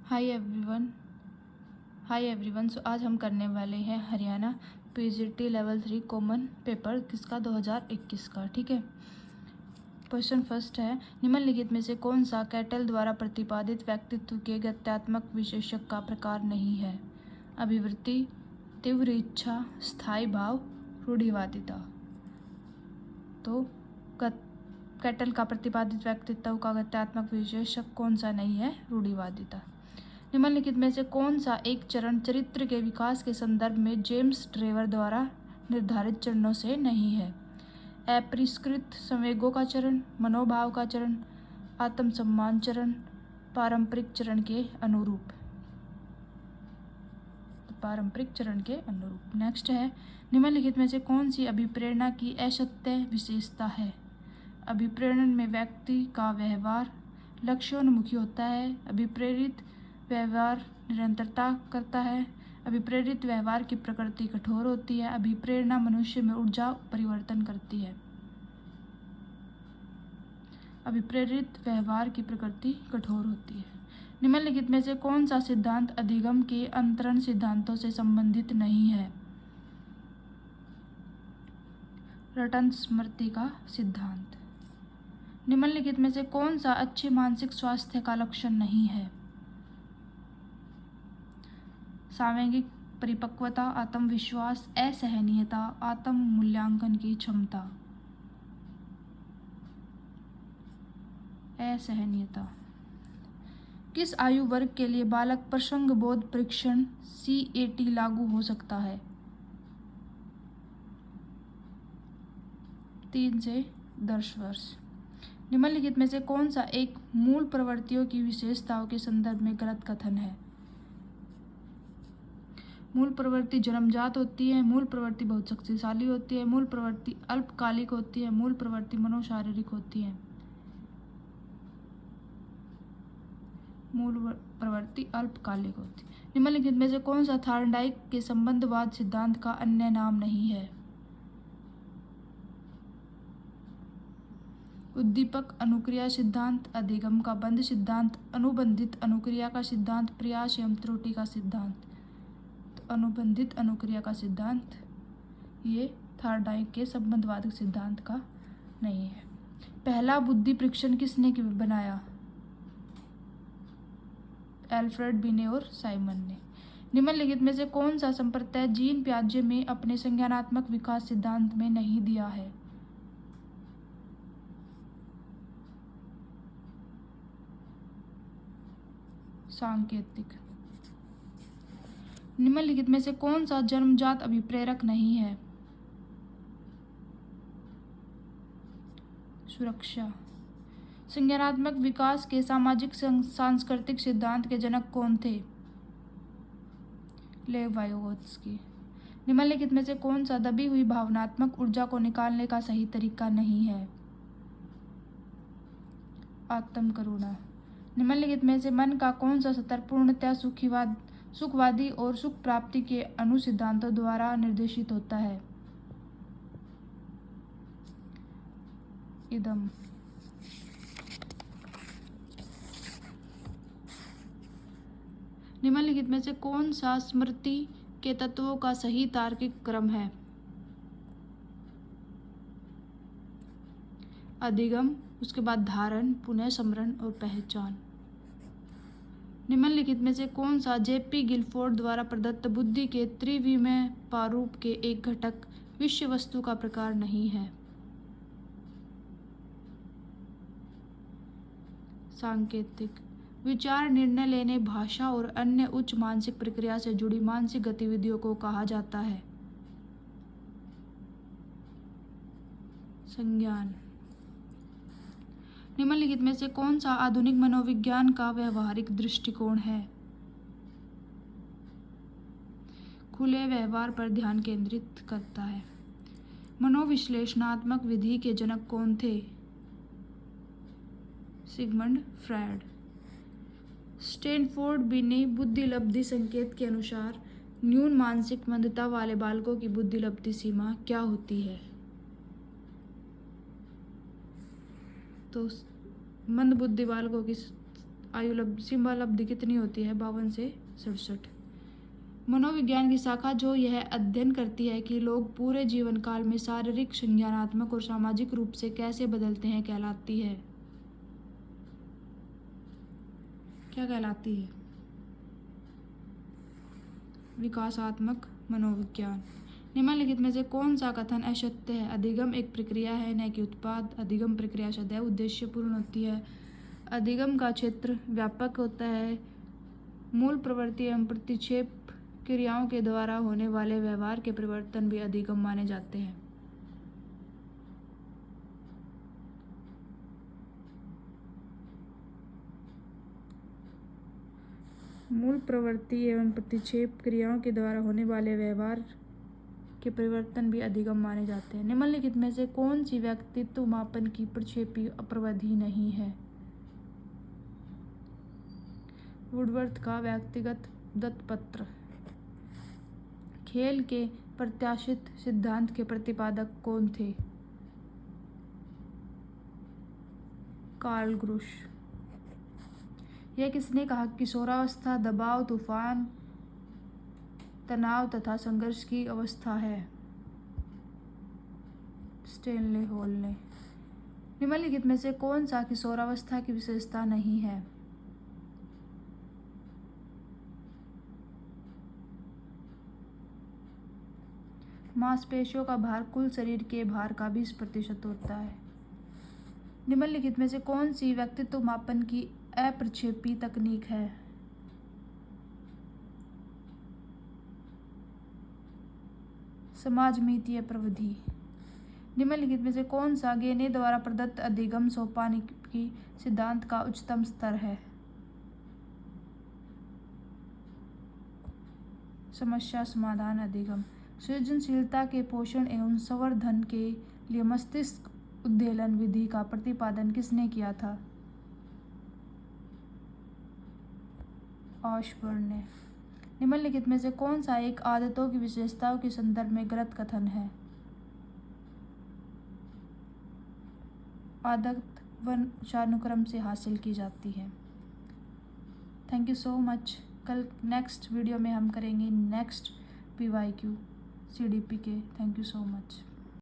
Hi everyone so आज हम करने वाले हैं Haryana PGT level 3 common paper किसका 2021 का। ठीक है, क्वेश्चन फर्स्ट है, निम्नलिखित में से कौन सा कैटल द्वारा प्रतिपादित व्यक्तित्व के गत्यात्मक विशेषक का प्रकार नहीं है? अभिवृत्ति, तीव्र इच्छा, स्थायी भाव, रूढ़िवादिता। तो कैटल का प्रतिपादित व्यक्तित्व का गत्यात्मक विशेषक कौन सा नहीं है? रूढ़िवादिता। निम्नलिखित में से कौन सा एक चरण चरित्र के विकास के संदर्भ में जेम्स ट्रेवर द्वारा निर्धारित चरणों से नहीं है? अपरिष्कृत संवेगों का चरण, मनोभाव का चरण, आत्मसम्मान चरण, पारंपरिक चरण के अनुरूप। नेक्स्ट है, निम्नलिखित में से कौन सी अभिप्रेरणा की असत्य विशेषता है? अभिप्रेरण में व्यक्ति का व्यवहार लक्ष्योन्मुखी होता है। अभिप्रेरित व्यवहार निरंतरता करता है। अभिप्रेरित व्यवहार की प्रकृति कठोर होती है। अभिप्रेरणा मनुष्य में ऊर्जा परिवर्तन करती है। अभिप्रेरित व्यवहार की प्रकृति कठोर होती है। निम्नलिखित में से कौन सा सिद्धांत अधिगम के अंतरण सिद्धांतों से संबंधित नहीं है? रटन स्मृति का सिद्धांत। निम्नलिखित में से कौन सा अच्छे मानसिक स्वास्थ्य का लक्षण नहीं है? सामयिक परिपक्वता, आत्मविश्वास, असहनीयता, आत्म मूल्यांकन की क्षमता। असहनीयता। किस आयु वर्ग के लिए बालक प्रसंग बोध परीक्षण CAT लागू हो सकता है? 3 से 10 वर्ष। निम्नलिखित में से कौन सा एक मूल प्रवृत्तियों की विशेषताओं के संदर्भ में गलत कथन है? मूल प्रवृत्ति जन्मजात होती है। मूल प्रवृत्ति बहुत शक्तिशाली होती है। मूल प्रवृत्ति अल्पकालिक होती है। मूल प्रवृत्ति मनोशारीरिक होती है। मूल प्रवृत्ति अल्पकालिक होती है। निम्नलिखित में से कौन सा थॉर्नडाइक के संबंधवाद सिद्धांत का अन्य नाम नहीं है? उद्दीपक अनुक्रिया सिद्धांत, अधिगम का बंध सिद्धांत, अनुबंधित अनुक्रिया का सिद्धांत, प्रयास एवं त्रुटि का सिद्धांत। तो अनुबंधित अनुक्रिया का सिद्धांत ये थॉर्नडाइक के संबंधवाद सिद्धांत का नहीं है। पहला बुद्धि परीक्षण किसने बनाया? एल्फ्रेड बिने और साइमन ने। निम्नलिखित में से कौन सा संप्रत्यय जीन पियाजे में अपने संज्ञानात्मक विकास सिद्धांत में नहीं दिया है? सांकेतिक। निम्नलिखित में से कौन सा जन्मजात अभिप्रेरक नहीं है? सुरक्षा। संज्ञानात्मक विकास के सामाजिक सांस्कृतिक सिद्धांत के जनक कौन थे? लेव वाइगोत्स्की। निम्नलिखित में से कौन सा दबी हुई भावनात्मक ऊर्जा को निकालने का सही तरीका नहीं है? आत्म करुणा। निम्नलिखित में से मन का कौन सा स्तर पूर्णतः सुखवादी और सुख प्राप्ति के अनुसिद्धांतों द्वारा निर्देशित होता है? इदम। निम्नलिखित में से कौन सा स्मृति के तत्वों का सही तार्किक क्रम है? अधिगम, उसके बाद धारण, पुनः स्मरण और पहचान। निम्नलिखित में से कौन सा JP गिलफोर्ड द्वारा प्रदत्त बुद्धि के त्रिविमय प्रारूप के एक घटक विषय वस्तु का प्रकार नहीं है? सांकेतिक। विचार, निर्णय लेने, भाषा और अन्य उच्च मानसिक प्रक्रिया से जुड़ी मानसिक गतिविधियों को कहा जाता है? संज्ञान। निम्नलिखित में से कौन सा आधुनिक मनोविज्ञान का व्यवहारिक दृष्टिकोण है? खुले व्यवहार पर ध्यान केंद्रित करता है। मनोविश्लेषणात्मक विधि के जनक कौन थे? Sigmund Freud. स्टैनफोर्ड बिने बुद्धिलब्धि संकेत के अनुसार न्यून मानसिक मंदता वाले बालकों की बुद्धिलब्धि सीमा क्या होती है? तो मंद बुद्धि बालकों की सीमा अवधि कितनी होती है? 52 से 67। मनोविज्ञान की शाखा जो यह अध्ययन करती है कि लोग पूरे जीवन काल में शारीरिक, संज्ञानात्मक और सामाजिक रूप से कैसे बदलते हैं कहलाती है? क्या कहलाती है? विकासात्मक मनोविज्ञान। निम्नलिखित में से कौन सा कथन असत्य है? अधिगम एक प्रक्रिया है, न कि उत्पाद। अधिगम प्रक्रिया सदैव उद्देश्यपूर्ण होती है। अधिगम का क्षेत्र व्यापक होता है। मूल प्रवृत्ति एवं प्रतिक्षेप क्रियाओं के द्वारा होने वाले व्यवहार के परिवर्तन भी अधिगम माने जाते हैं। मूल प्रवृत्ति एवं प्रतिक्षेप क्रियाओं के द्वारा होने वाले व्यवहार के परिवर्तन भी अधिगम माने जाते हैं। निम्नलिखित में से कौन सी व्यक्तित्व मापन की प्रक्षेपी अपरिवर्ती नहीं है? वुडवर्थ का व्यक्तिगत दत्तपत्र। खेल के प्रत्याशित सिद्धांत के प्रतिपादक कौन थे? कार्ल ग्रुश। यह किसने कहा? किशोरावस्था दबाव, तूफान, तनाव तथा संघर्ष की अवस्था है। स्टेनले हॉल ने। निम्नलिखित में से कौन सा किशोरावस्था की विशेषता नहीं है? मांसपेशियों का भार कुल शरीर के भार का 20% होता है। निम्नलिखित में से कौन सी व्यक्तित्व मापन की अप्रक्षेपी तकनीक है? समाजमितीय प्रविधि। निम्नलिखित में से कौन सा गेने द्वारा प्रदत्त अधिगम सोपानिकी सिद्धांत का उच्चतम स्तर है? समस्या समाधान अधिगम। सृजनशीलता के पोषण एवं संवर्धन के लिए मस्तिष्क उद्वेलन विधि का प्रतिपादन किसने किया था? ऑसबर्न ने। निम्नलिखित में से कौन सा एक आदतों की विशेषताओं के संदर्भ में गलत कथन है? आदत वंशानुक्रम से हासिल की जाती है। Thank you so much. कल नेक्स्ट वीडियो में हम करेंगे नेक्स्ट PYQ CDP के। Thank you so much.